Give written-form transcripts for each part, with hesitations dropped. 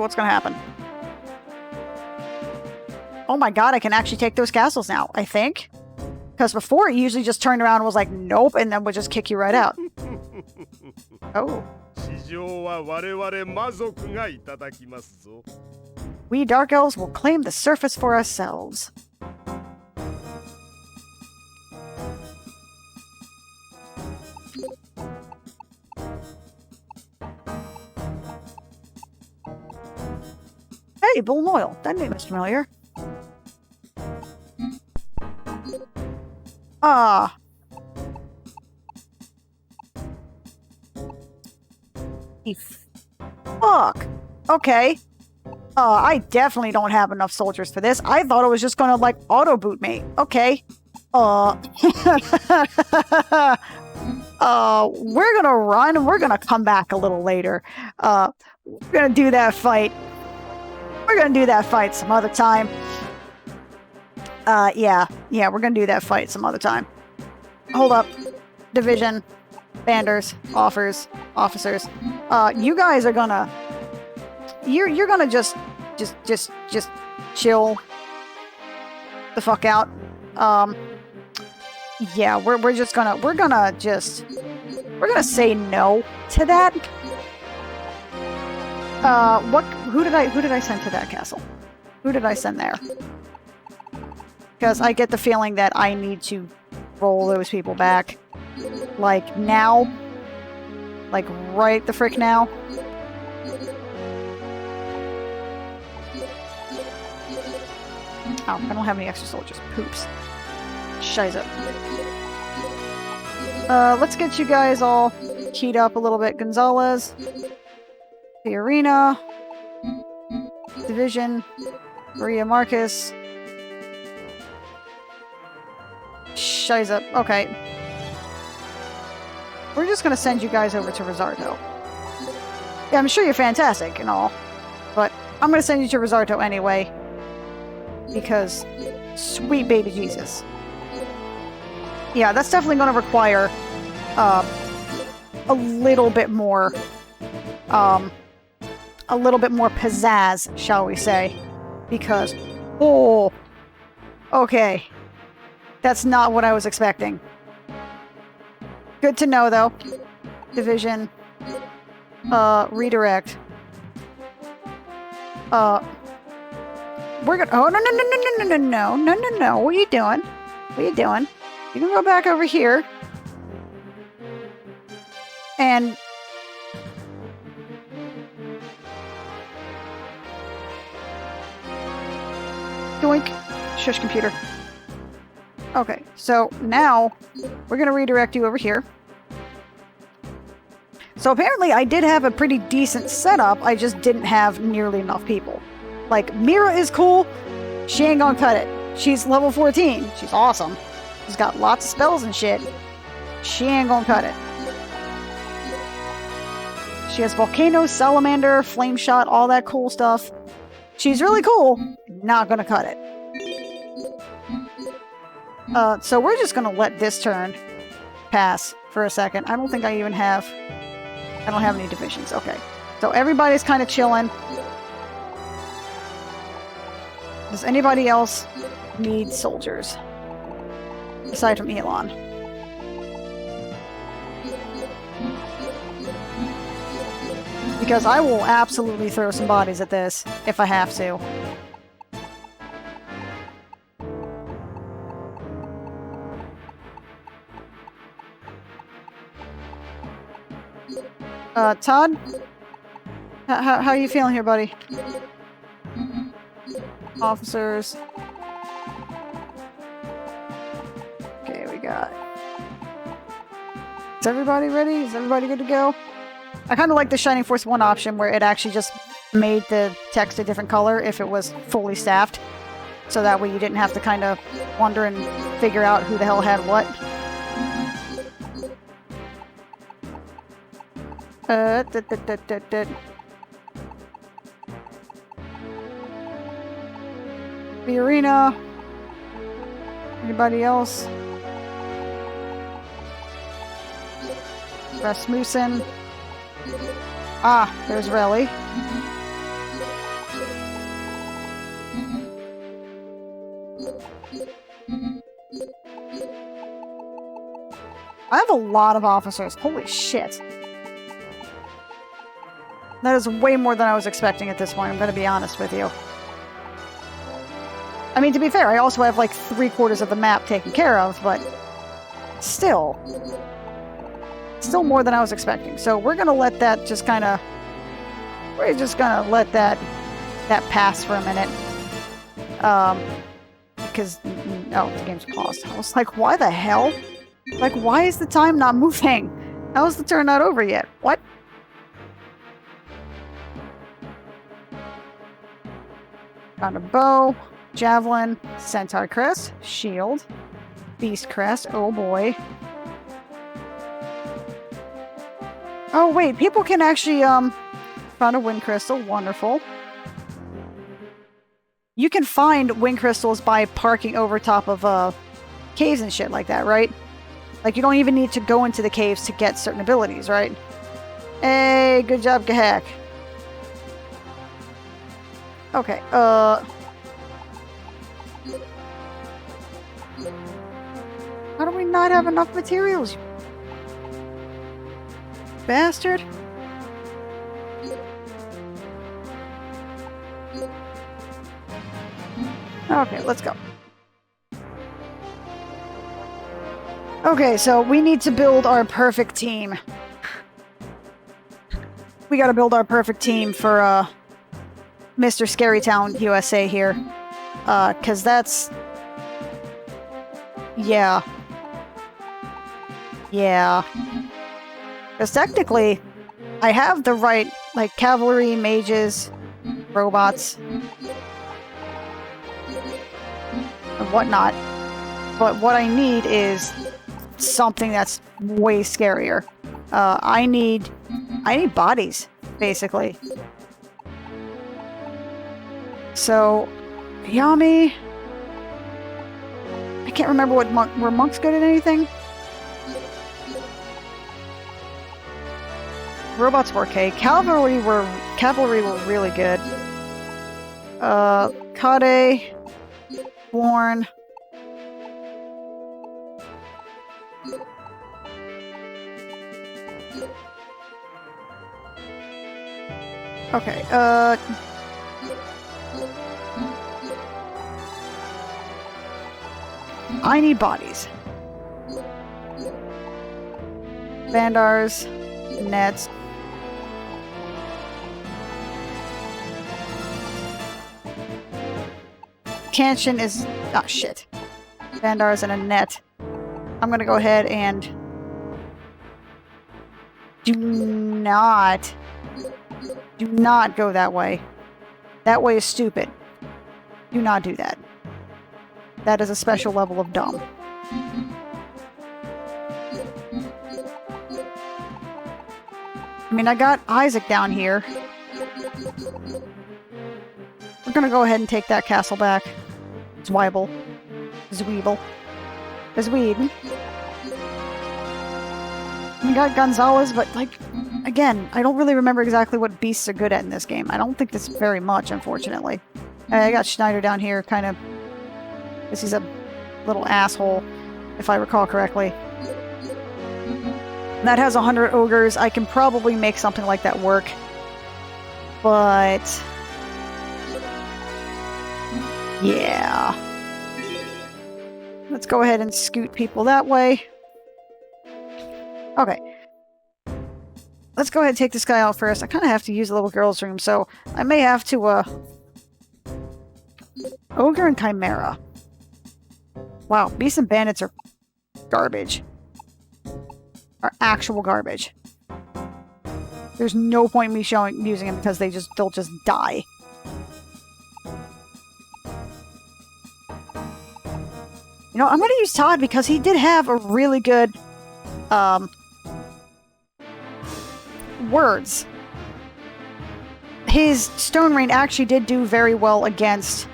to what's gonna happen. Oh my god, I can actually take those castles now, I think. Because before it usually just turned around and was like, nope, and then would just kick you right out. Oh. We Dark Elves will claim the surface for ourselves. Hey, Bull Loyal. That name is familiar. Ah. Fuck. Okay. I definitely don't have enough soldiers for this. I thought it was just gonna, like, auto-boot me. Okay. We're gonna run and we're gonna come back a little later. We're gonna do that fight. We're gonna do that fight some other time. Yeah, we're gonna do that fight some other time. Hold up. Division. Banders. Officers. You guys are gonna... You're gonna just chill the fuck out. Yeah, we're gonna say no to that. Who did I send to that castle? Who did I send there? Because I get the feeling that I need to roll those people back. Like, now. Like, right the frick now. Oh, I don't have any extra soldiers. Poops. Shiza. Let's get you guys all keyed up a little bit. Gonzalez. The Arena. Division. Maria Marcus. Shiza. Okay. We're just gonna send you guys over to Rosarto. Yeah, I'm sure you're fantastic and all, but I'm gonna send you to Rosarto anyway. Because, sweet baby Jesus. Yeah, that's definitely gonna require, a little bit more pizzazz, shall we say. Because, oh, okay. That's not what I was expecting. Good to know, though. Division. Redirect. We're gonna... Oh, no. What are you doing? You can go back over here. And... Doink. Shush, computer. Okay, so now we're going to redirect you over here. So apparently I did have a pretty decent setup, I just didn't have nearly enough people. Like, Mira is cool, she ain't gonna cut it. She's level 14, she's awesome. She's got lots of spells and shit. She ain't gonna cut it. She has Volcano, Salamander, Flame Shot, all that cool stuff. She's really cool, not gonna cut it. So we're just gonna let this turn pass for a second. I don't think I don't have any divisions. Okay. So everybody's kind of chilling. Does anybody else need soldiers? Aside from Elon. Because I will absolutely throw some bodies at this if I have to. Todd? How are you feeling here, buddy? Officers. Okay, we got... Is everybody ready? Is everybody good to go? I kind of like the Shining Force 1 option where it actually just made the text a different color if it was fully staffed. So that way you didn't have to kind of wonder and figure out who the hell had what. The Arena. Anybody else? Rasmussen. Ah, there's Relly. I have a lot of officers. Holy shit. That is way more than I was expecting at this point, I'm going to be honest with you. I mean, to be fair, I also have like 3/4 of the map taken care of, but still. Still more than I was expecting. So we're going to let that just kind of... We're just going to let that pass for a minute. Because... Oh, the game's paused. I was like, why the hell? Like, why is the time not moving? How's the turn not over yet? What? Found a bow, javelin, centaur crest, shield, beast crest. Oh boy. Oh wait, people can actually found a wind crystal. Wonderful. You can find wind crystals by parking over top of caves and shit like that, right? Like you don't even need to go into the caves to get certain abilities, right? Hey, good job, Gahak. Okay, how do we not have enough materials? Bastard. Okay, let's go. Okay, so we need to build our perfect team. We gotta build our perfect team for, Mr. Scarytown USA here. 'Cause that's... Yeah. Yeah. Because technically, I have the right, like, cavalry, mages, robots, and whatnot. But what I need is something that's way scarier. I need bodies, basically. So, Yami... I can't remember what were monks good at anything? Robots were okay. Cavalry were really good. Kade, Born. Okay, I need bodies. Bandars, nets. Canshin is... Oh, shit. Bandars and a net. I'm gonna go ahead and... Do not go that way. That way is stupid. Do not do that. That is a special level of dumb. I mean, I got Isaac down here. We're gonna go ahead and take that castle back. Zweibel. Zweebel. Zweed. We got Gonzalez, but, like, again, I don't really remember exactly what beasts are good at in this game. I don't think that's very much, unfortunately. I got Schneider down here, kind of... Because he's a little asshole, if I recall correctly. That has 100 ogres. I can probably make something like that work. But... yeah. Let's go ahead and scoot people that way. Okay. Let's go ahead and take this guy out first. I kind of have to use the little girl's room, so I may have to, Ogre and Chimera. Wow, Beasts and Bandits are garbage. Are actual garbage. There's no point in me using them because they'll just die. You know, I'm gonna use Todd because he did have a really good, words. His Stone Rain actually did do very well against,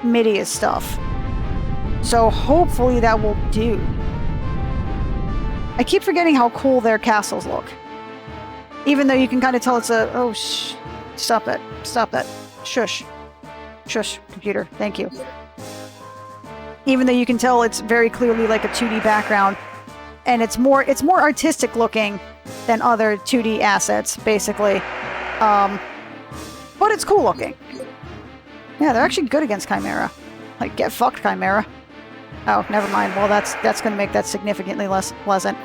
Midia's stuff. So hopefully that will do. I keep forgetting how cool their castles look. Even though you can kind of tell it's a... Oh, stop it. Stop that. Shush. Shush, computer. Thank you. Even though you can tell it's very clearly like a 2D background, and it's more artistic looking than other 2D assets, basically. But it's cool looking. Yeah, they're actually good against Chimera. Like, get fucked, Chimera. Oh, never mind. Well, that's going to make that significantly less pleasant.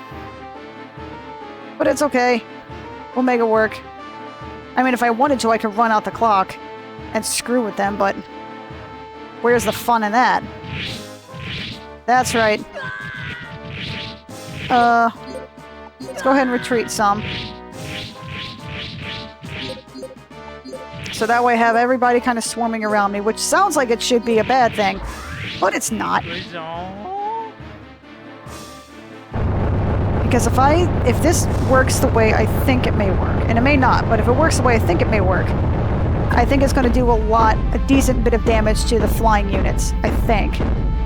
But it's okay. We'll make it work. I mean, if I wanted to, I could run out the clock and screw with them, but where's the fun in that? That's right. Let's go ahead and retreat some. So that way I have everybody kind of swarming around me, which sounds like it should be a bad thing, but it's not. Because if this works the way I think it may work, and it may not, but if it works the way I think it may work, I think it's going to do a decent bit of damage to the flying units, I think.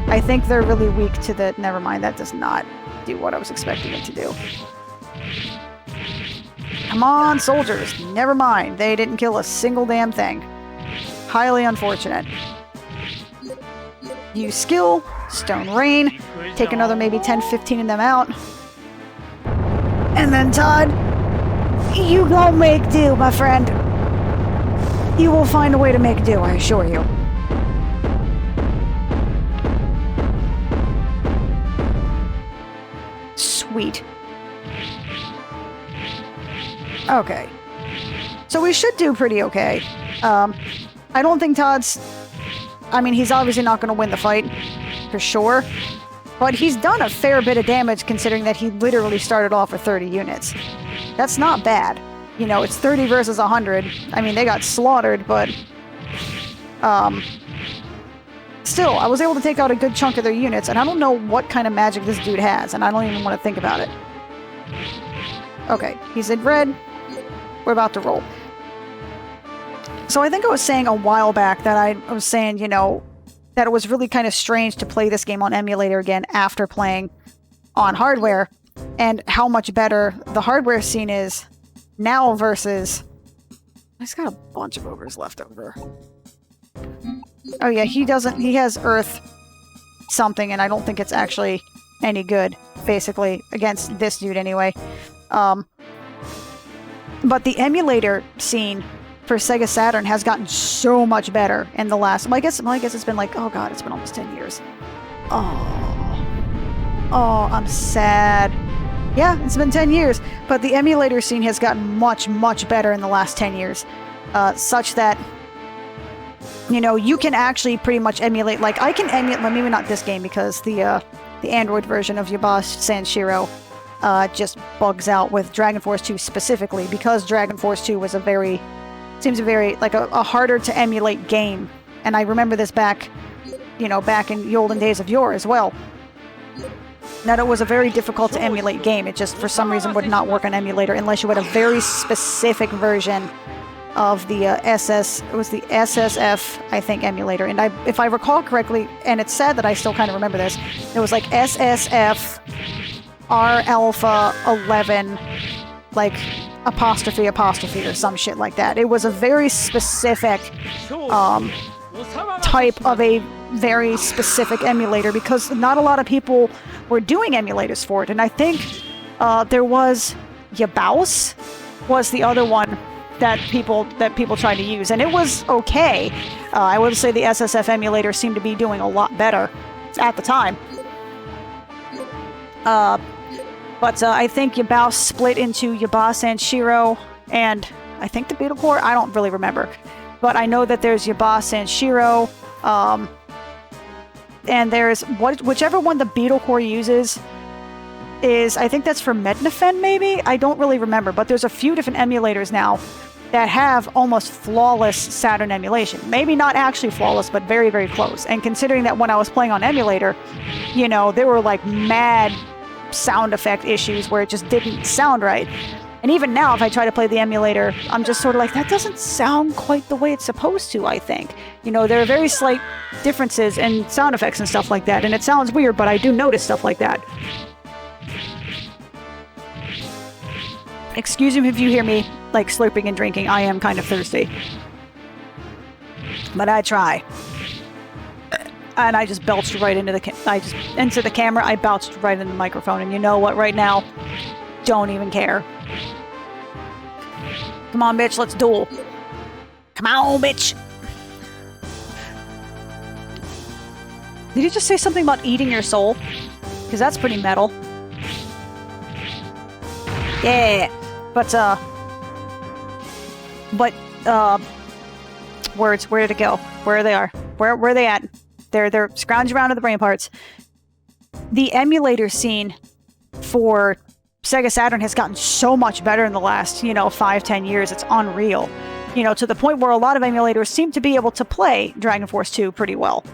I think they're really weak to the... Never mind, that does not do what I was expecting it to do. Come on, soldiers. Never mind. They didn't kill a single damn thing. Highly unfortunate. Use skill. Stone Rain. Take another maybe 10-15 of them out. And then, Todd, you gon' make do, my friend. You will find a way to make do, I assure you. Sweet. Okay. So we should do pretty okay. I don't think Todd's... I mean, he's obviously not going to win the fight, for sure. But he's done a fair bit of damage considering that he literally started off with 30 units. That's not bad. You know, it's 30 versus 100. I mean, they got slaughtered, but... Still, I was able to take out a good chunk of their units, and I don't know what kind of magic this dude has, and I don't even want to think about it. Okay, he's in red. We're about to roll. So I think I was saying a while back that I was saying, you know, that it was really kind of strange to play this game on emulator again after playing on hardware, and how much better the hardware scene is now versus... He's got a bunch of ogres left over. Oh yeah, he has Earth something, and I don't think it's actually any good, basically, against this dude anyway. But the emulator scene for Sega Saturn has gotten so much better in the last... Well, I guess it's been like... Oh god, it's been almost 10 years. Oh, I'm sad. Yeah, it's been 10 years, but the emulator scene has gotten much, much better in the last 10 years. Such that, you know, you can actually pretty much emulate... Like, I can emulate... Well, maybe not this game, because the Android version of Yabase Sanshiro just bugs out with Dragon Force 2 specifically, because Dragon Force 2 was seems like a harder to emulate game. And I remember this back in the olden days of yore as well. That it was a very difficult to emulate game. It just, for some reason, would not work on emulator unless you had a very specific version of the it was the SSF, I think, emulator. And if I recall correctly, and it's sad that I still kind of remember this, it was like SSF R Alpha 11, like apostrophe or some shit like that. It was a very specific type of a very specific emulator, because not a lot of people were doing emulators for it. And I think there was Yabase was the other one that people tried to use, and it was okay. I would say the SSF emulator seemed to be doing a lot better at the time. But I think Yabase split into Yabase and Shiro, and I think the Beetle Corps. I don't really remember, but I know that there's Yabase and Shiro, and there's whichever one the Beetle Corps uses is, I think that's for Mednafen, maybe? I don't really remember, but there's a few different emulators now that have almost flawless Saturn emulation. Maybe not actually flawless, but very, very close. And considering that when I was playing on emulator, you know, there were like mad sound effect issues where it just didn't sound right. And even now, if I try to play the emulator, I'm just sort of like, that doesn't sound quite the way it's supposed to, I think. You know, there are very slight differences in sound effects and stuff like that, and it sounds weird, but I do notice stuff like that. Excuse me if you hear me, like, slurping and drinking. I am kind of thirsty. But I try. And I just belched right into the camera. I belched right into the microphone. And you know what? Right now, don't even care. Come on, bitch. Let's duel. Come on, bitch. Did you just say something about eating your soul? Because that's pretty metal. Yeah. Words. Where did it go? Where they are? Where are they at? They're scrounging around to the brain parts. The emulator scene for Sega Saturn has gotten so much better in the last, 5-10 years. It's unreal. To the point where a lot of emulators seem to be able to play Dragon Force 2 pretty well.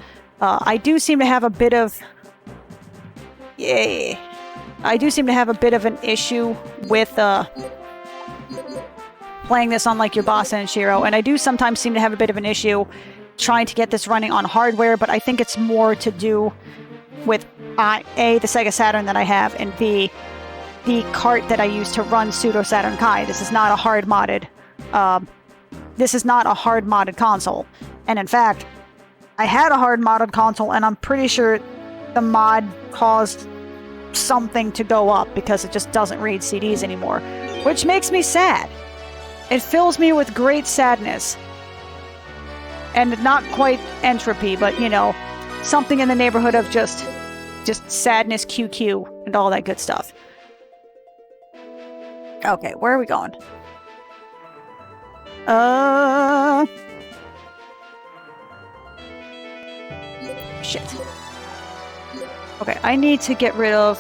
I do seem to have a bit of... Yeah. I do seem to have a bit of an issue with playing this on like your Bossa and Shiro, and I do sometimes seem to have a bit of an issue trying to get this running on hardware, but I think it's more to do with A, the Sega Saturn that I have, and B, the cart that I use to run Pseudo Saturn Kai. This is not a hard modded console. And in fact, I had a hard modded console, and I'm pretty sure the mod caused something to go up because it just doesn't read CDs anymore, which makes me sad. It fills me with great sadness. And not quite entropy, but, something in the neighborhood of just sadness QQ and all that good stuff. Okay, where are we going? Shit. Okay, I need to get rid of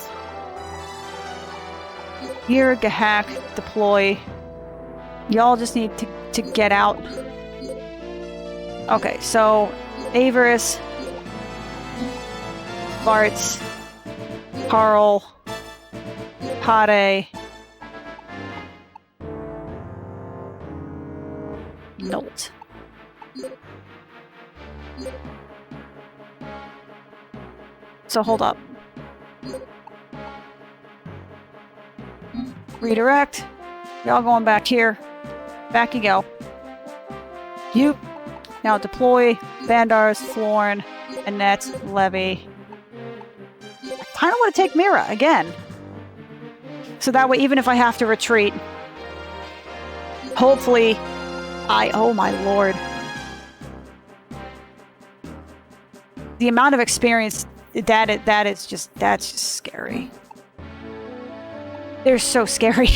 here, Gahak, deploy. Y'all just need to get out. Okay, so Averis, Bartz, Carl, Pade, Nolt. So hold up. Redirect. Y'all going back here. Back you go. You. Now deploy Bandars, Florin, Annette, Levy. I kind of want to take Mira again. So that way, even if I have to retreat, hopefully oh my lord. The amount of experience that's just scary. They're so scary.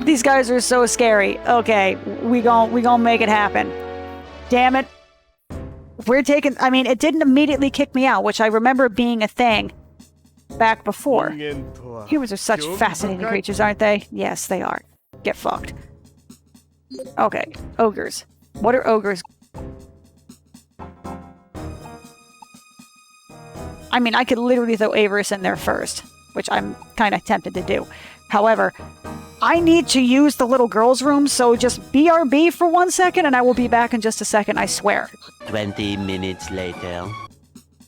These guys are so scary. Okay, we gon' make it happen. Damn it. We're taking... I mean, it didn't immediately kick me out, which I remember being a thing back before. Humans are such fascinating creatures, aren't they? Yes, they are. Get fucked. Okay, ogres. What are ogres? I mean, I could literally throw Averis in there first, which I'm kind of tempted to do. However, I need to use the little girl's room, so just BRB for 1 second, and I will be back in just a second, I swear. 20 minutes later.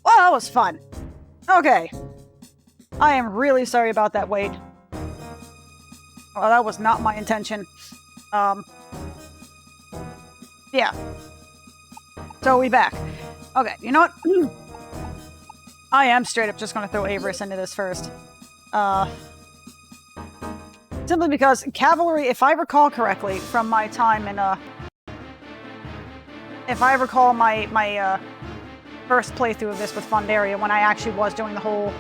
Well, that was fun. Okay. I am really sorry about that wait. Well, that was not my intention. Yeah. So we back. Okay, you know what? I am straight up just going to throw Averis into this first. Simply because cavalry, if I recall correctly from my time in, if I recall my first playthrough of this with Fundaria, when I actually was doing the whole,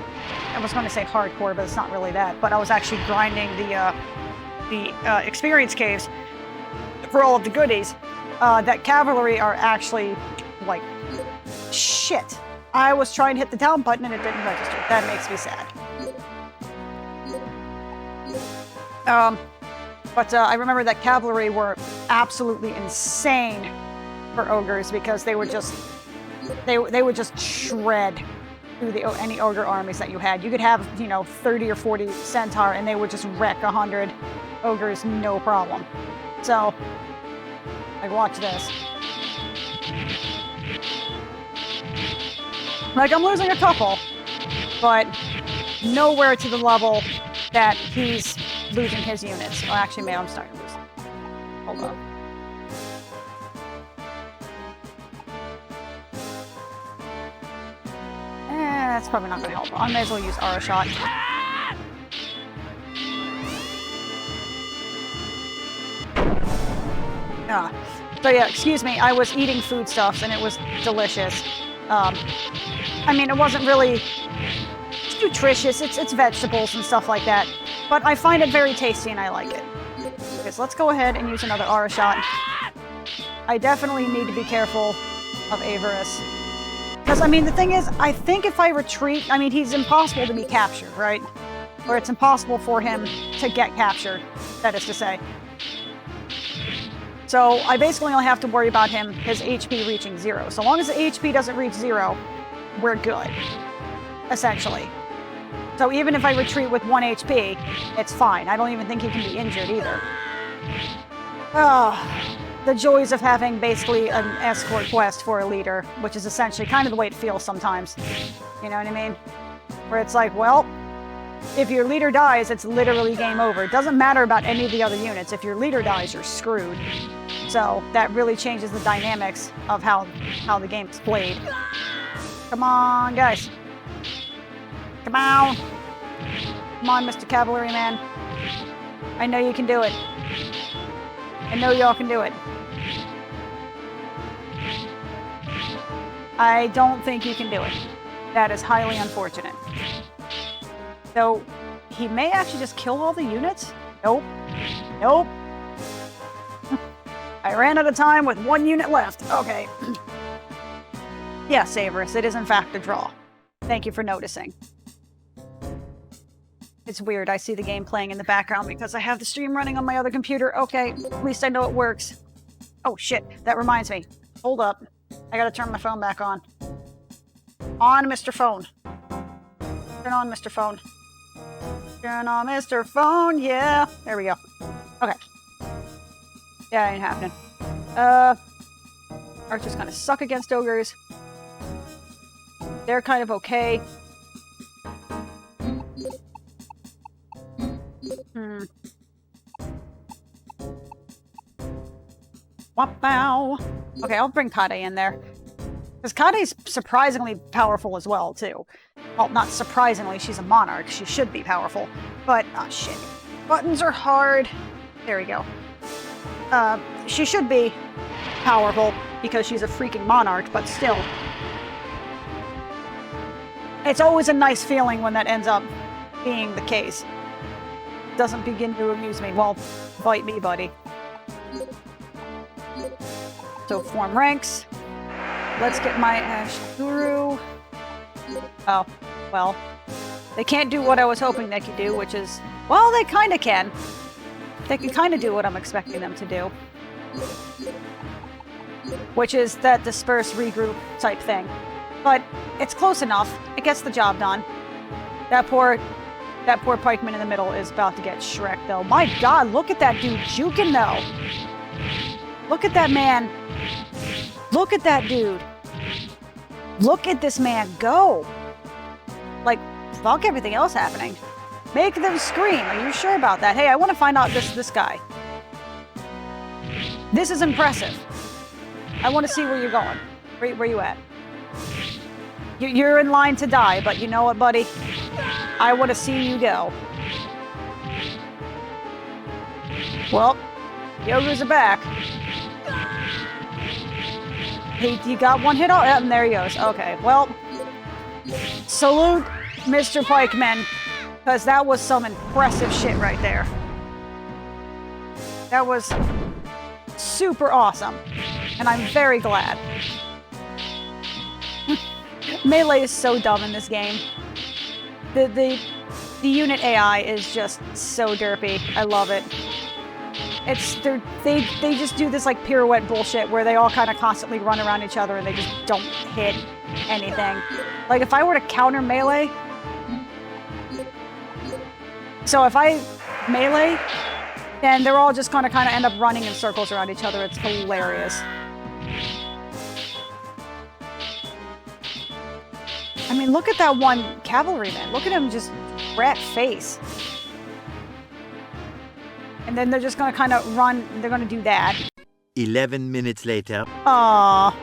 I was going to say hardcore, but it's not really that, but I was actually grinding the experience caves for all of the goodies, that cavalry are actually, like, shit. I was trying to hit the down button and it didn't register. That makes me sad. But I remember that cavalry were absolutely insane for ogres because they would just they would just shred through any ogre armies that you had. You could have 30 or 40 centaur and they would just wreck 100 ogres no problem. So like watch this. Like I'm losing a couple, but nowhere to the level that he's losing his units. Oh, actually, maybe I'm starting to lose. Hold up. That's probably not going to help. I may as well use Aura Shot. So yeah, excuse me, I was eating foodstuffs and it was delicious. I mean, it wasn't really nutritious, it's vegetables and stuff like that, but I find it very tasty and I like it. Okay, so let's go ahead and use another Aura Shot. I definitely need to be careful of Avarice. Because, I mean, the thing is, I think if I retreat, I mean, he's impossible to be captured, right? Or it's impossible for him to get captured, that is to say. So I basically only have to worry about his HP reaching 0. So long as the HP doesn't reach 0, we're good, essentially. So even if I retreat with 1 HP, it's fine. I don't even think he can be injured either. The joys of having basically an escort quest for a leader, which is essentially kind of the way it feels sometimes. You know what I mean? Where it's like, well, if your leader dies, it's literally game over. It doesn't matter about any of the other units. If your leader dies, you're screwed. So that really changes the dynamics of how the game is played. Come on, guys. Come on. Come on, Mr. Cavalryman. I know you can do it. I know y'all can do it. I don't think you can do it. That is highly unfortunate. So, he may actually just kill all the units? Nope. Nope. I ran out of time with 1 unit left. Okay. Yes, Avarice, it is in fact a draw. Thank you for noticing. It's weird, I see the game playing in the background because I have the stream running on my other computer. Okay, at least I know it works. Oh shit, that reminds me. Hold up. I gotta turn my phone back on. On, Mr. Phone. Turn on, Mr. Phone. Turn on, Mr. Phone, yeah. There we go. Okay. Yeah, ain't happening. Archers kind of suck against ogres. They're kind of okay. Wow. Okay, I'll bring Kade in there. Because Kade's surprisingly powerful as well, too. Well, not surprisingly, she's a monarch. She should be powerful. But, oh shit. Buttons are hard. There we go. She should be powerful because she's a freaking monarch, but still. It's always a nice feeling when that ends up being the case. Doesn't begin to amuse me. Well, bite me, buddy. So, form ranks. Let's get my Ash Guru. Oh, well. They can't do what I was hoping they could do, which is... Well, they kind of can. They can kind of do what I'm expecting them to do. Which is that disperse, regroup type thing. But it's close enough. It gets the job done. That poor pikeman in the middle is about to get Shrek, though. My god, look at that dude juking, though. Look at that man. Look at that dude. Look at this man go. Like, fuck everything else happening. Make them scream. Are you sure about that? Hey, I want to find out this guy. This is impressive. I want to see where you're going. Where you at? You're in line to die, but you know what, buddy? I want to see you go. Well, the ogres are back. You got one hit on, and there he goes. Okay, well, salute Mr. Pikeman, because that was some impressive shit right there. That was super awesome, and I'm very glad. Melee is so dumb in this game. The unit AI is just so derpy. I love it. They just do this like pirouette bullshit where they all kind of constantly run around each other and they just don't hit anything. Like if I were to counter melee, so if I melee, then they're all just gonna kind of end up running in circles around each other. It's hilarious. I mean, look at that one cavalryman. Look at him just rat face. And then they're just gonna kind of run, they're gonna do that. 11 minutes later. Aww.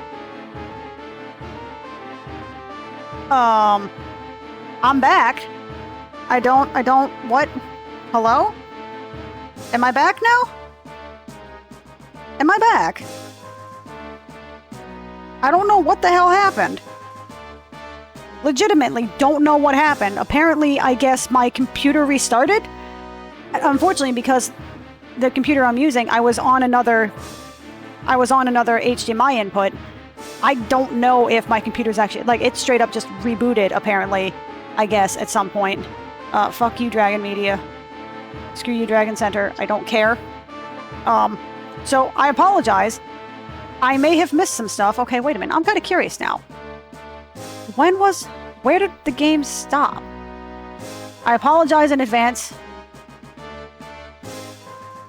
I'm back. What? Hello? Am I back now? Am I back? I don't know what the hell happened. Legitimately don't know what happened. Apparently, I guess my computer restarted. Unfortunately, because the computer I'm using, I was on another HDMI input. I don't know if my computer's actually, like, it straight up just rebooted, apparently, I guess, at some point. Fuck you, Dragon Media. Screw you, Dragon Center. I don't care. So I apologize. I may have missed some stuff. Okay, wait a minute. I'm kind of curious now. Where did the game stop? I apologize in advance.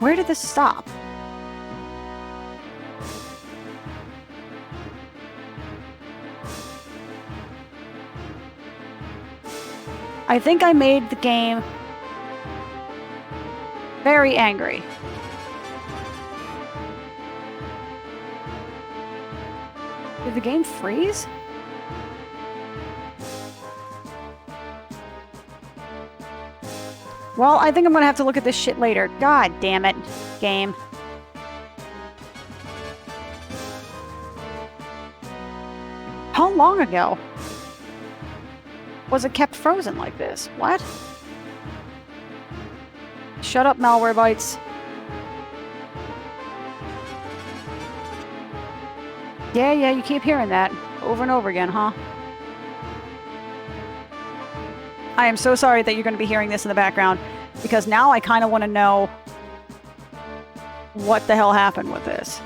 Where did this stop? I think I made the game very angry. Did the game freeze? Well, I think I'm gonna have to look at this shit later. God damn it, game. How long ago was it kept frozen like this? What? Shut up, malware bytes. Yeah, you keep hearing that over and over again, huh? I am so sorry that you're going to be hearing this in the background, because now I kind of want to know what the hell happened with this.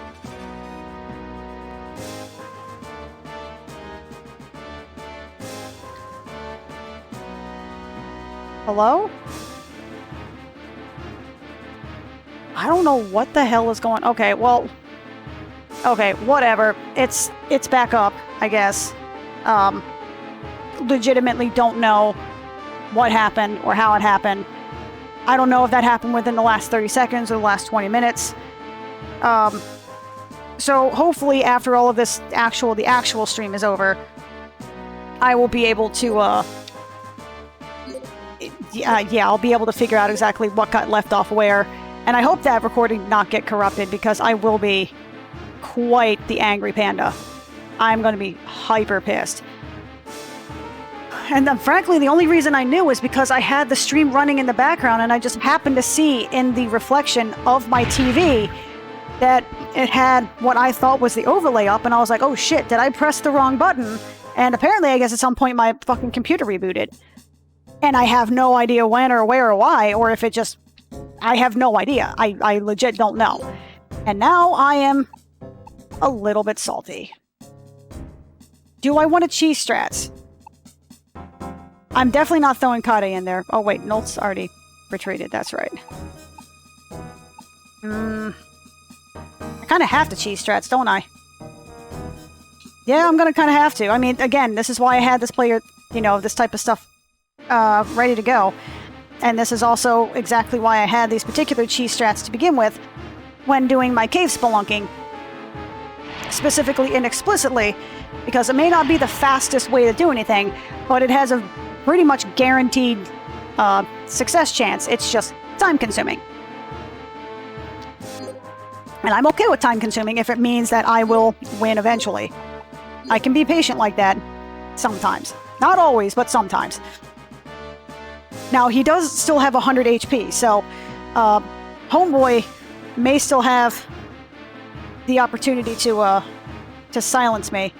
Hello? I don't know what the hell is going on. Okay, well... Okay, whatever. It's back up, I guess. Legitimately don't know what happened or how it happened. I don't know if that happened within the last 30 seconds or the last 20 minutes. So hopefully after all of this the actual stream is over, I will be able to, I'll be able to figure out exactly what got left off where. And I hope that recording did not get corrupted, because I will be quite the angry panda. I'm going to be hyper pissed. And then, frankly, the only reason I knew was because I had the stream running in the background, and I just happened to see in the reflection of my TV that it had what I thought was the overlay up, and I was like, oh shit, did I press the wrong button? And apparently, I guess at some point my fucking computer rebooted. And I have no idea when or where or why, or if it just... I have no idea. I legit don't know. And now I am a little bit salty. Do I want to cheese strats? I'm definitely not throwing Kade in there. Oh wait, Nolt's already retreated, that's right. I kind of have to cheese strats, don't I? Yeah, I'm gonna kind of have to. I mean, again, this is why I had this player, this type of stuff ready to go. And this is also exactly why I had these particular cheese strats to begin with when doing my cave spelunking. Specifically and explicitly, because it may not be the fastest way to do anything, but it has a pretty much guaranteed success chance. It's just time-consuming. And I'm okay with time-consuming if it means that I will win eventually. I can be patient like that sometimes. Not always, but sometimes. Now, he does still have 100 HP, so Homeboy may still have the opportunity to silence me.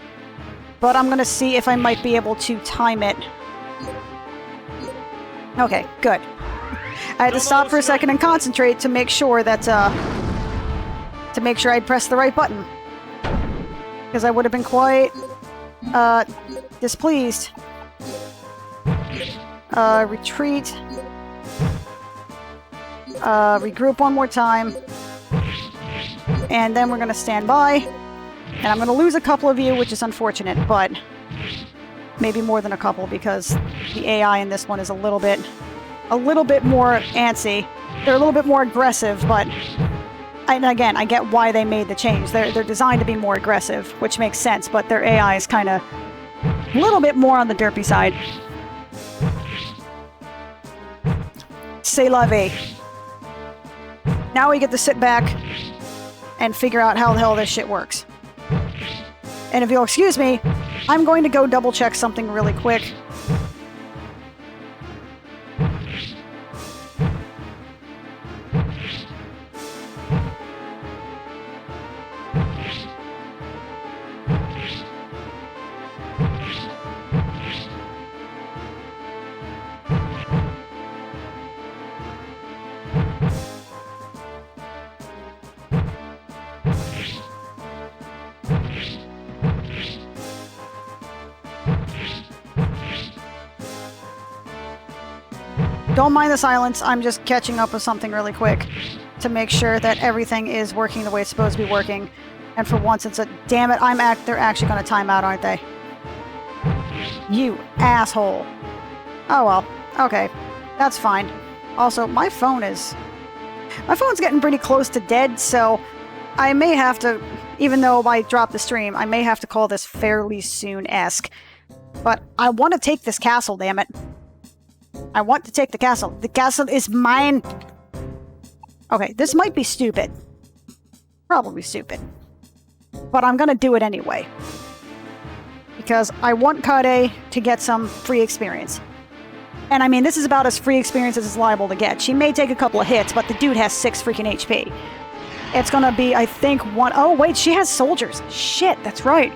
But I'm gonna see if I might be able to time it. Okay, good. I had to stop for a second and concentrate to make sure that, I'd pressed the right button. Because I would have been quite, displeased. Retreat. Regroup one more time. And then we're gonna stand by. And I'm gonna lose a couple of you, which is unfortunate, but maybe more than a couple, because the AI in this one is a little bit more antsy. They're a little bit more aggressive, but and again, I get why they made the change. They're designed to be more aggressive, which makes sense, but their AI is kind of a little bit more on the derpy side. C'est la vie. Now we get to sit back and figure out how the hell this shit works. And if you'll excuse me, I'm going to go double check something really quick. Don't mind the silence, I'm just catching up with something really quick to make sure that everything is working the way it's supposed to be working. And for once it's a damn it, they're actually gonna time out, aren't they? You asshole. Oh well, okay. That's fine. Also, my phone's getting pretty close to dead, so I may have to, even though I drop the stream, I may have to call this fairly soon-esque. But I want to take this castle, damn it. I want to take the castle. The castle is mine! Okay, this might be stupid. Probably stupid. But I'm gonna do it anyway. Because I want Kade to get some free experience. And I mean, this is about as free experience as it's liable to get. She may take a couple of hits, but the dude has 6 freaking HP. It's gonna be, I think, one... Oh, wait, she has soldiers. Shit, that's right.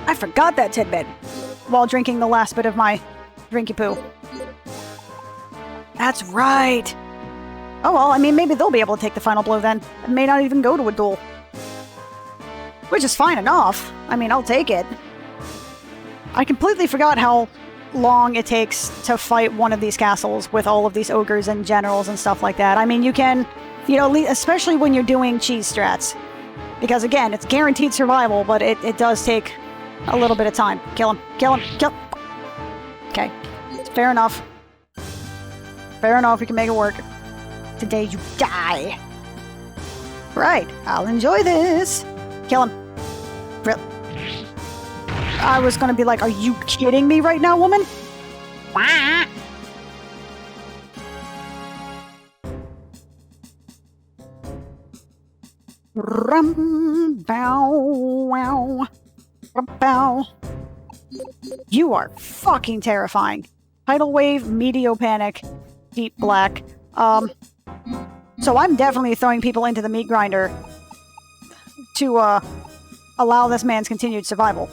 I forgot that tidbit while drinking the last bit of my drinky poo. That's right. Oh, well, I mean, maybe they'll be able to take the final blow then. It may not even go to a duel. Which is fine enough. I mean, I'll take it. I completely forgot how long it takes to fight one of these castles with all of these ogres and generals and stuff like that. I mean, you can, you know, especially when you're doing cheese strats. Because, again, it's guaranteed survival, but it does take a little bit of time. Kill him. Kill him. Kill him. Okay. Fair enough. Fair enough. We can make it work. Today you die. Right. I'll enjoy this. Kill him. Really? I was gonna be like, are you kidding me right now, woman? Wah. Rum, bow, wow. Bow. You are fucking terrifying. Tidal wave, Meteo panic, deep black. So I'm definitely throwing people into the meat grinder to allow this man's continued survival.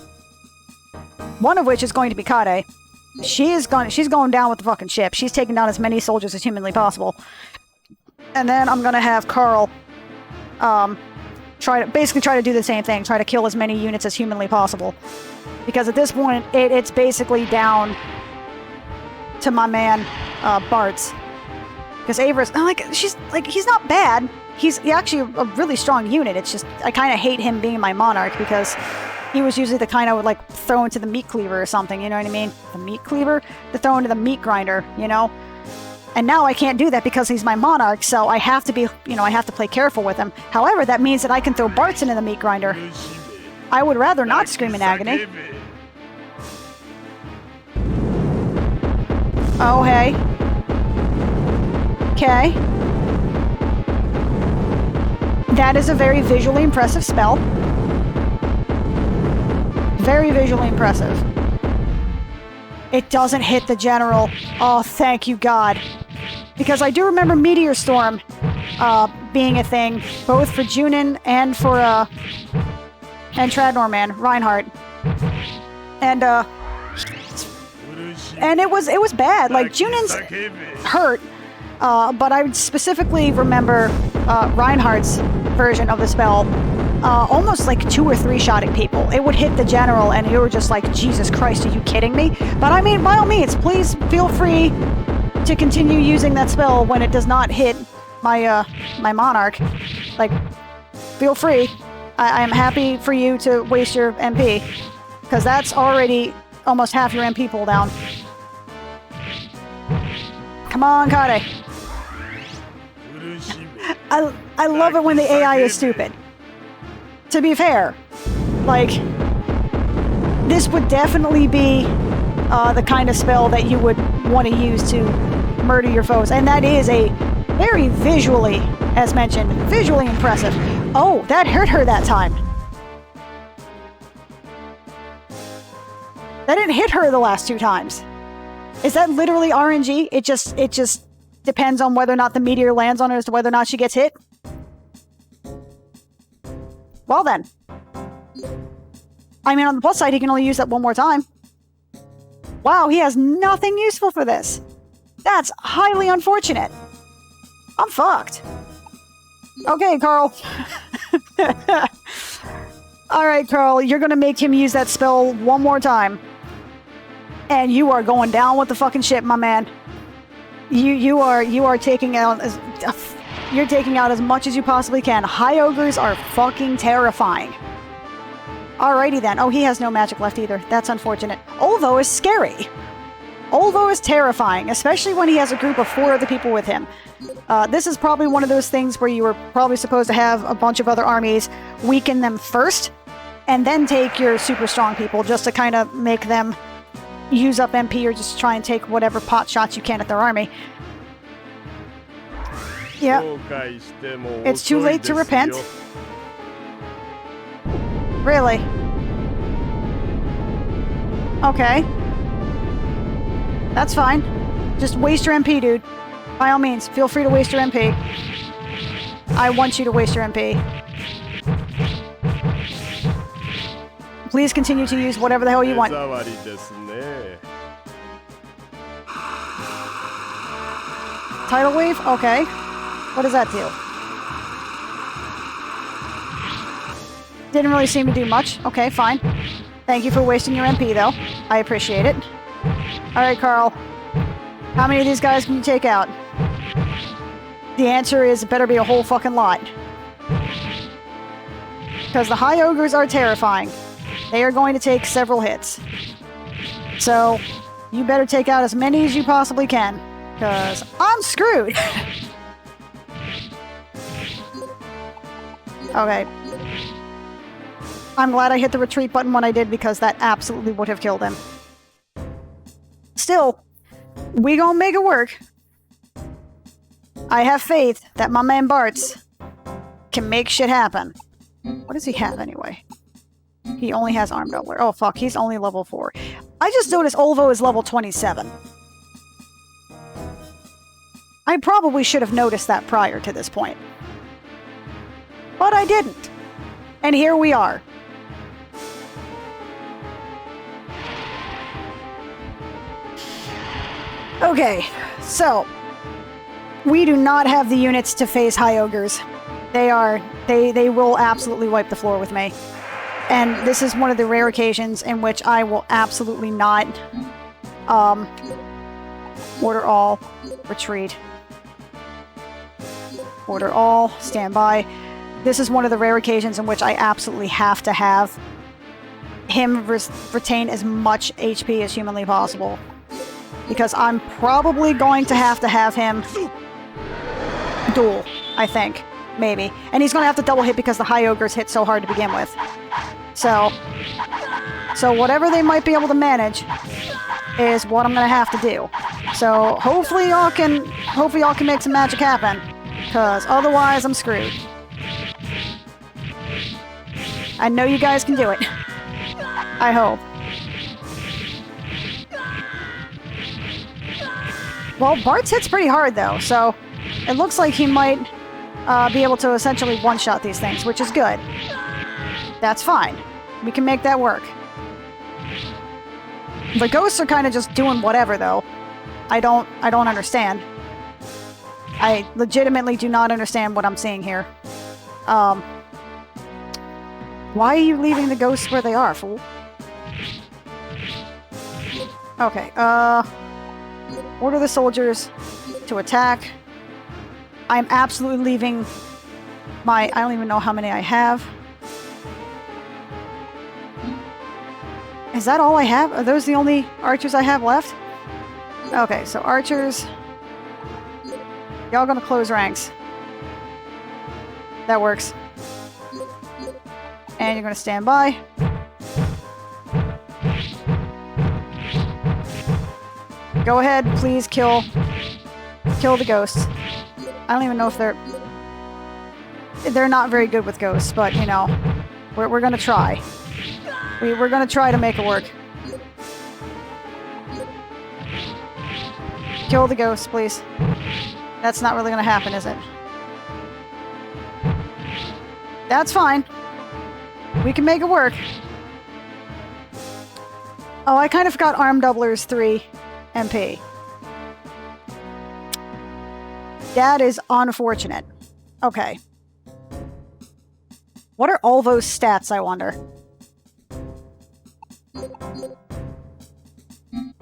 One of which is going to be Kade. She's going down with the fucking ship. She's taking down as many soldiers as humanly possible. And then I'm gonna have Carl try to do the same thing, try to kill as many units as humanly possible. Because at this point, it's basically down to my man, Bart's. Because Avarice, he's not bad. He's actually a really strong unit. It's just, I kind of hate him being my monarch because he was usually the kind I would, like, throw into the meat cleaver or something, you know what I mean? The meat cleaver? To throw into the meat grinder, you know? And now I can't do that because he's my monarch, so I have to be, you know, I have to play careful with him. However, that means that I can throw Bart's into the meat grinder. I would rather not scream in agony. Oh, hey. Okay. That is a very visually impressive spell. Very visually impressive. It doesn't hit the general. Oh, thank you, God. Because I do remember Meteor Storm being a thing, both for Junin and for, and Tradnorman, Reinhardt. And it was bad. Like, Junin's hurt, but I would specifically remember Reinhardt's version of the spell almost like 2 or 3 shotting people. It would hit the general and you were just like, Jesus Christ, are you kidding me? But I mean, by all means, please feel free to continue using that spell when it does not hit my my monarch. Like, feel free. I am happy for you to waste your MP, because that's already almost half your MP pulldown. Come on, Kade. I love it when the AI is stupid. To be fair, like, this would definitely be the kind of spell that you would want to use to murder your foes. And that is a very visually, as mentioned, visually impressive. Oh, that hurt her that time. That didn't hit her the last 2 times. Is that literally RNG? It just depends on whether or not the meteor lands on her as to whether or not she gets hit? Well then. I mean, on the plus side, he can only use that 1 more time. Wow, he has nothing useful for this. That's highly unfortunate. I'm fucked. Okay, Carl. Alright, Carl, you're gonna make him use that spell 1 more time. And you are going down with the fucking ship, my man. You are taking out you're taking out as much as you possibly can. High ogres are fucking terrifying. Alrighty then. Oh, he has no magic left either. That's unfortunate. Olvo is scary. Olvo is terrifying, especially when he has a group of 4 other people with him. This is probably one of those things where you were probably supposed to have a bunch of other armies, weaken them first, and then take your super strong people just to kind of make them use up MP or just try and take whatever pot shots you can at their army. Yeah. It's too late to repent. Really? Okay. That's fine. Just waste your MP, dude. By all means, feel free to waste your MP. I want you to waste your MP. Please continue to use whatever the hell you want. Tidal wave? Okay. What does that do? Didn't really seem to do much. Okay, fine. Thank you for wasting your MP, though. I appreciate it. Alright, Carl. How many of these guys can you take out? The answer is it better be a whole fucking lot. Because the high ogres are terrifying. They are going to take several hits. So, you better take out as many as you possibly can. Because I'm screwed! Okay. I'm glad I hit the retreat button when I did because that absolutely would have killed him. Still, we gonna make it work. I have faith that my man Bartz can make shit happen. What does he have anyway? He only has arm doubler. Oh fuck, he's only level 4. I just noticed Olvo is level 27. I probably should have noticed that prior to this point. But I didn't. And here we are. Okay, so we do not have the units to face high ogres. They will absolutely wipe the floor with me. And this is one of the rare occasions in which I will absolutely not order all, retreat. Order all, stand by. This is one of the rare occasions in which I absolutely have to have him retain as much HP as humanly possible. Because I'm probably going to have him duel, I think. Maybe. And he's going to have to double hit because the high ogres hit so hard to begin with. So whatever they might be able to manage is what I'm going to have to do. So hopefully y'all can make some magic happen. Because otherwise I'm screwed. I know you guys can do it. I hope. Well, Bart's hits pretty hard, though, so it looks like he might be able to essentially one-shot these things, which is good. That's fine. We can make that work. The ghosts are kind of just doing whatever, though. I don't understand. I legitimately do not understand what I'm seeing here. Why are you leaving the ghosts where they are, fool? Okay, order the soldiers to attack. I'm absolutely leaving my... I don't even know how many I have. Is that all I have? Are those the only archers I have left? Okay, so archers... Y'all gonna close ranks. That works. And you're gonna stand by. Go ahead, please kill the ghosts. I don't even know if they're not very good with ghosts, but you know, we're gonna try. We're gonna try to make it work. Kill the ghosts, please. That's not really gonna happen, is it? That's fine. We can make it work. Oh, I kind of forgot Arm Doubler's 3 MP. That is unfortunate. Okay. What are all those stats, I wonder?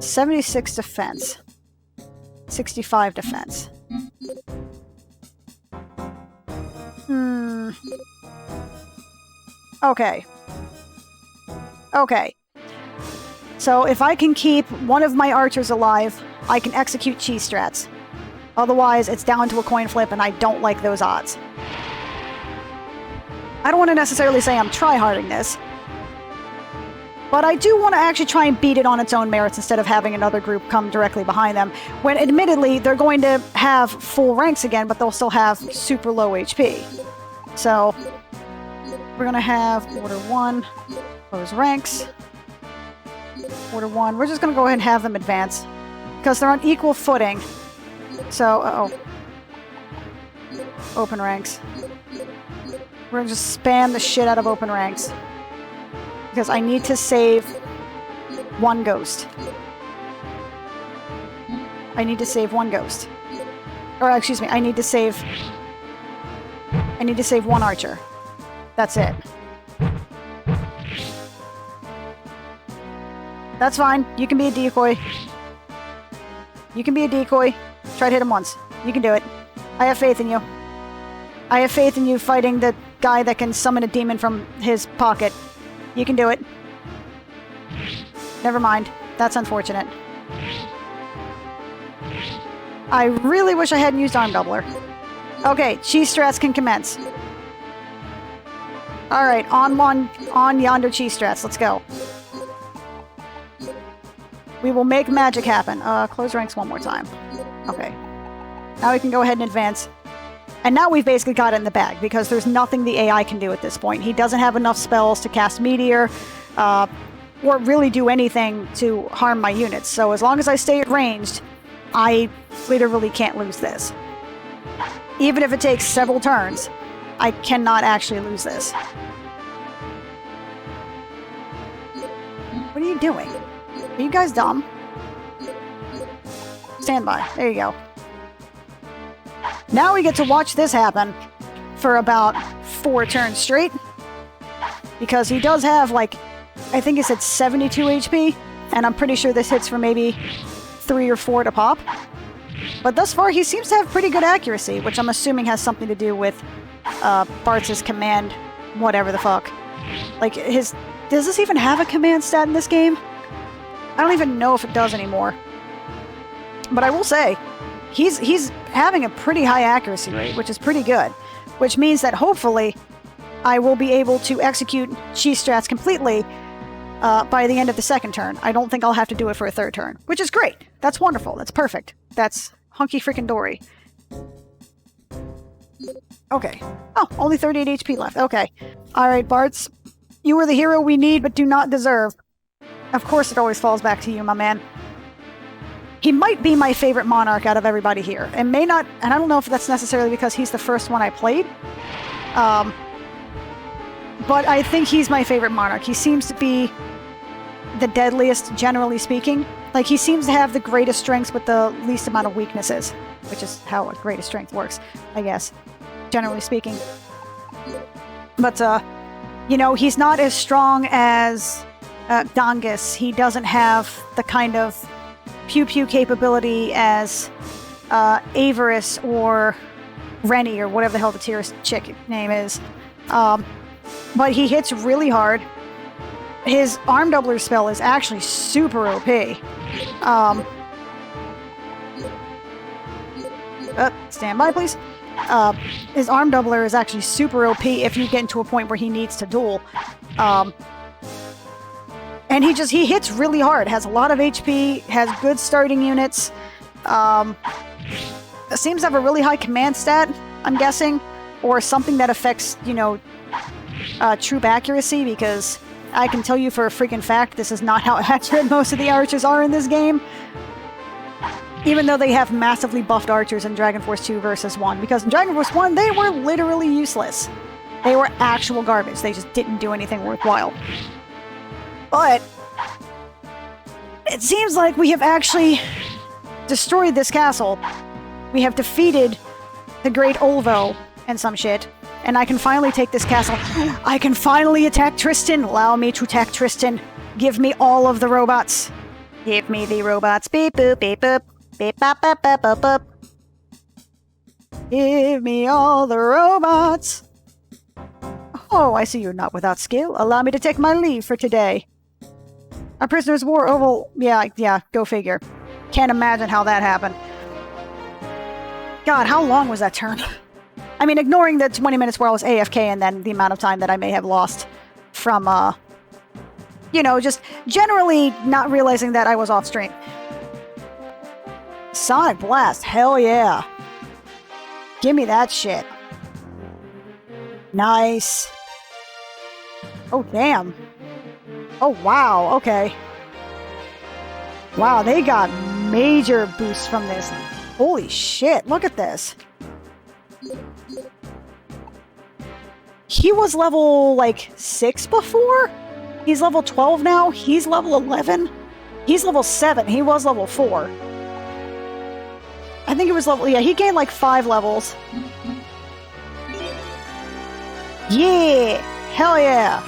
76 defense. 65 defense. Okay. Okay. So if I can keep one of my archers alive, I can execute cheese strats. Otherwise, it's down to a coin flip, and I don't like those odds. I don't want to necessarily say I'm tryharding this, but I do want to actually try and beat it on its own merits instead of having another group come directly behind them, when admittedly they're going to have full ranks again, but they'll still have super low HP. So, we're going to have Order 1, close ranks. Order 1, we're just going to go ahead and have them advance, because they're on equal footing. So, open ranks. We're going to just spam the shit out of open ranks. Because I need to save one ghost. I need to save one ghost. Or, excuse me, I need to save one archer. That's it. That's fine. You can be a decoy. You can be a decoy. Try to hit him once. You can do it. I have faith in you. I have faith in you fighting the guy that can summon a demon from his pocket. You can do it. Never mind. That's unfortunate. I really wish I hadn't used Arm Doubler. Okay, cheese strats can commence. Alright, on yonder cheese strats. Let's go. We will make magic happen. Close ranks one more time. Okay. Now we can go ahead and advance. And now we've basically got it in the bag, because there's nothing the AI can do at this point. He doesn't have enough spells to cast Meteor, or really do anything to harm my units. So as long as I stay ranged, I literally can't lose this. Even if it takes several turns, I cannot actually lose this. What are you doing? Are you guys dumb? Stand by. There you go. Now we get to watch this happen for about 4 turns straight. Because he does have, like, I think he said 72 HP. And I'm pretty sure this hits for maybe 3 or 4 to pop. But thus far, he seems to have pretty good accuracy, which I'm assuming has something to do with Bartz's command, whatever the fuck. Like, does this even have a command stat in this game? I don't even know if it does anymore. But I will say, he's having a pretty high accuracy rate, which is pretty good. Which means that hopefully I will be able to execute cheese strats completely by the end of the second turn. I don't think I'll have to do it for a third turn, which is great. That's wonderful. That's perfect. That's hunky freaking dory. Okay. Oh, only 38 HP left. Okay. Alright, Bartz. You are the hero we need but do not deserve. Of course it always falls back to you, my man. He might be my favorite monarch out of everybody here. It may not, and I don't know if that's necessarily because he's the first one I played. But I think he's my favorite monarch. He seems to be the deadliest, generally speaking. Like, he seems to have the greatest strengths with the least amount of weaknesses. Which is how a greatest strength works, I guess. Generally speaking. But, you know, he's not as strong as Dongus. He doesn't have the kind of pew-pew capability as Avarice or Rennie, or whatever the hell the tier chick name is. But he hits really hard. His Arm Doubler spell is actually super OP. Stand by, please. His Arm Doubler is actually super OP if you get into a point where he needs to duel. And he hits really hard, has a lot of HP, has good starting units. Seems to have a really high command stat, I'm guessing, or something that affects, you know, troop accuracy, because I can tell you for a freaking fact this is not how accurate most of the archers are in this game. Even though they have massively buffed archers in Dragon Force 2 versus 1, because in Dragon Force 1 they were literally useless. They were actual garbage, they just didn't do anything worthwhile. But it seems like we have actually destroyed this castle. We have defeated the Great Olvo and some shit. And I can finally take this castle. I can finally attack Tristan. Allow me to attack Tristan. Give me all of the robots. Give me the robots. Beep boop, beep boop. Beep bop bop bop bop bop. Give me all the robots. Oh, I see you're not without skill. Allow me to take my leave for today. A prisoner's war. Oh, well, yeah, go figure. Can't imagine how that happened. God, how long was that turn? I mean, ignoring the 20 minutes where I was AFK and then the amount of time that I may have lost from, you know, just generally not realizing that I was off stream. Sonic Blast, hell yeah. Give me that shit. Nice. Oh, damn. Oh, wow, okay. Wow, they got major boosts from this. Holy shit, look at this. He was level, like, 6 before? He's level 12 now? He's level 11? He's level 7. He was level 4. I think he was level... Yeah, he gained, like, 5 levels. Yeah! Hell yeah!